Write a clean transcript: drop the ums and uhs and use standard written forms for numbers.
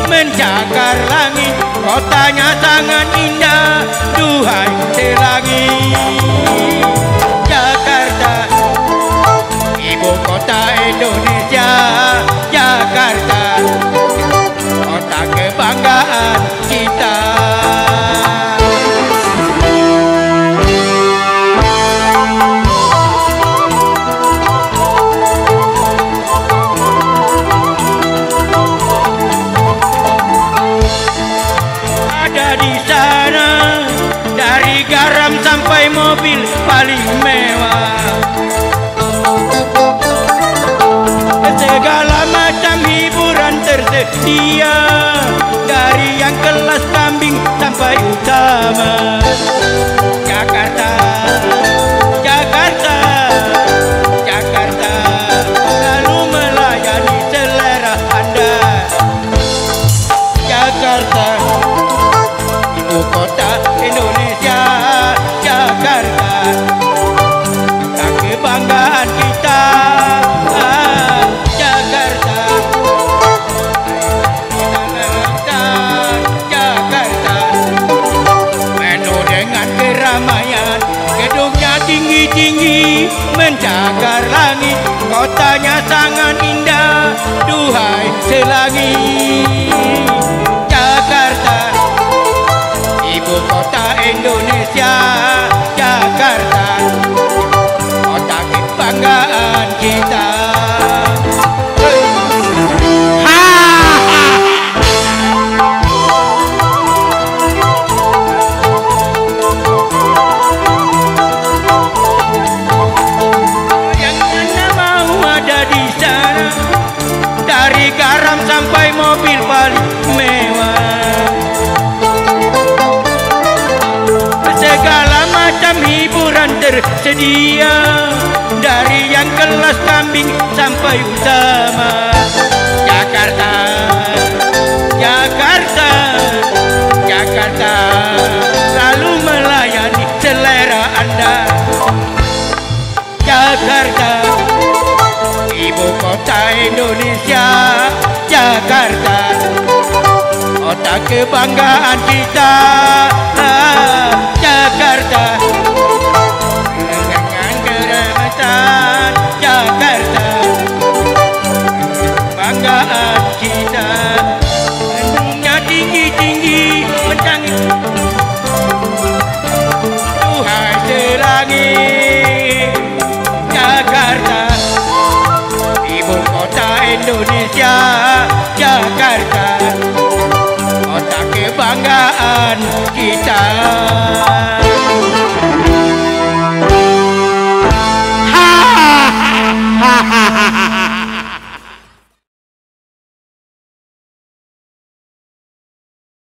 mencakar langit, kotanya sangat indah, duhai selangit. Jakarta, ibu kota Indonesia, Jakarta, kota kebanggaan kita. Garam sampai mobil paling mewah, segala macam hiburan tersedia, dari yang kelas kambing sampai utama. Jakarta, Jakarta, Jakarta, selalu melayani selera Anda. Jakarta, ibu kota Indonesia, Jakarta, kota kebanggaan kita. Jakarta, Jakarta, penuh dengan keramaian, gedungnya tinggi-tinggi, mencakar langit, kotanya sangat indah, duhai selangit. Jakarta, ibu kota Indonesia, Jakarta, kota kebanggaan kita. Yang mana mau ada di sana, dari garam sampai mobil paling mewah, segala macam hiburan tersedia, dari yang kelas kambing sampai utama. Jakarta, Jakarta, Jakarta, selalu melayani selera Anda. Jakarta, ibu kota Indonesia, Jakarta, kota kebanggaan kita. Jakarta, dengan keramaian, Jakarta, kebanggaan kita. Gedungnya tinggi-tinggi, mencangit, duhai selangit. Jakarta, ibu kota Indonesia, Jakarta, kota kebanggaan kita.